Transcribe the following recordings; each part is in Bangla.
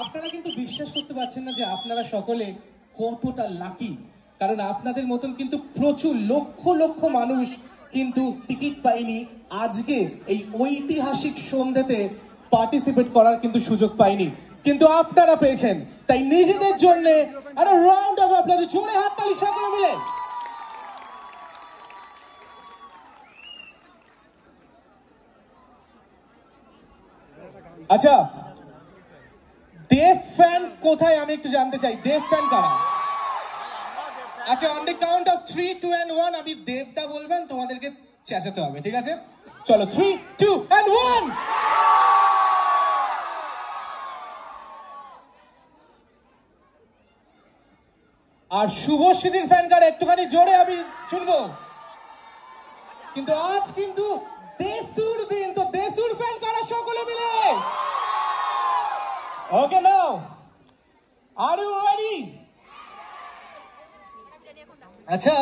আপনারা কিন্তু বিশ্বাস করতে পারছেন না যে আপনারা সকলে কতটা লাকি, কারণ আপনাদের মতন কিন্তু প্রচুর লক্ষ লক্ষ মানুষ কিন্তু টিকিট পায়নি, আজকে এই ঐতিহাসিক সন্ধ্যাতে পার্টিসিপেট করার কিন্তু সুযোগ পায়নি, কিন্তু আপনারা পেয়েছেন। তাই নিজেদের জন্য একটা রাউন্ড অফ অ্যাপ্লজ, জোরে হাততালি সকলে মিলে। আচ্ছা, দেব ফ্যান কোথায় আমি একটু জানতে চাই, দেব ফ্যান কারা? আচ্ছা, on the count of 3, 2 and 1 আমি দেবদা বলবেন, তোমাদেরকে চেঁচাতে হবে, ঠিক আছে? চলো 3, 2 and 1। আর শুভশ্রীদির ফ্যান কারা একটুখানি জোরে আমি শুনবো। কিন্তু আজ কিন্তু দেশুর দিন, তো দেশুর ফ্যান কারা সকলে মিলে? ওকে, নাও আর ইউ রেডি? আচ্ছা,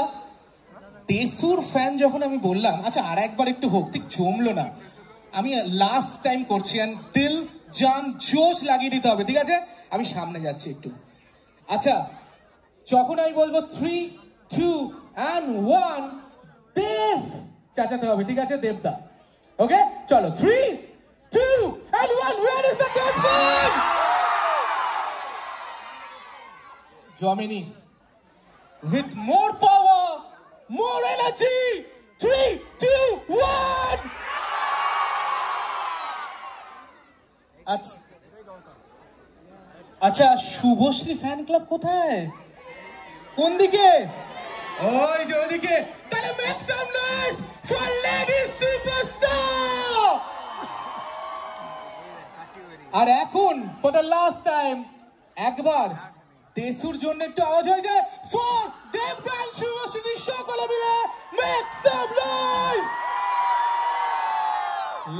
দেশুর ফ্যান যখন আমি বললাম, আচ্ছা আর একবার একটু হোক, ঠিক জমলো না, আমি লাস্ট টাইম করছি, দিল জান জোশ লাগিয়ে দিতে হবে, ঠিক আছে? আমি সামনে যাচ্ছি একটু। আচ্ছা, যখন আমি বলবো 3, 2 and 1, দেব চাচাতে হবে, ঠিক আছে? দেবদা। ওকে, চলো 3, 2 and 1, where is the Dev fan? Jomini, with more power, more energy, 3, 2, 1. আচ্ছা, শুভশ্রী ফ্যান ক্লাব কোথায়, কোন দিকে? ওই যে ওদিকে। তাহলে make some noise for Lady Superstar! আর এখন for the last time একবার দেশুর জন্য একটু আওয়াজ হয়ে যায় for দেবদান শুভশ্রী, সকলে মিলে make some noise!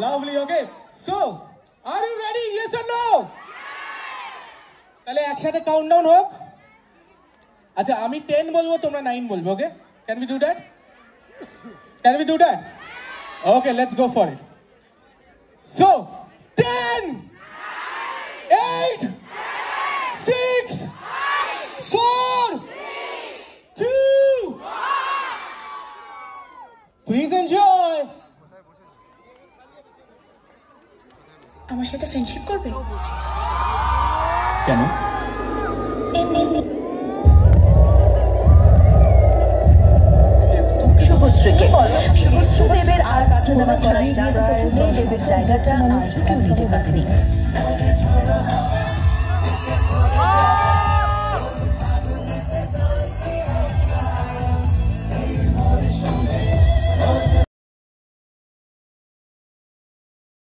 Lovely, okay. So, are you ready? Yes or no? তাহলে একসাথে কাউন্টডাউন হোক। আচ্ছা, আমি 10 বলবো, তোমরা 9 বলবে, ওকে? Can we do that? Can we do that? Okay, let's go for it. So, 10, 8, 6, 4, 2, please enjoy. আমার সাথে ফ্রেন্ডশিপ করবে? কেন? শুভশ্রী দেবের আর সিনেমা করার চান্স দেবের জায়গাটা আজও কেউ নিতে পারেনি।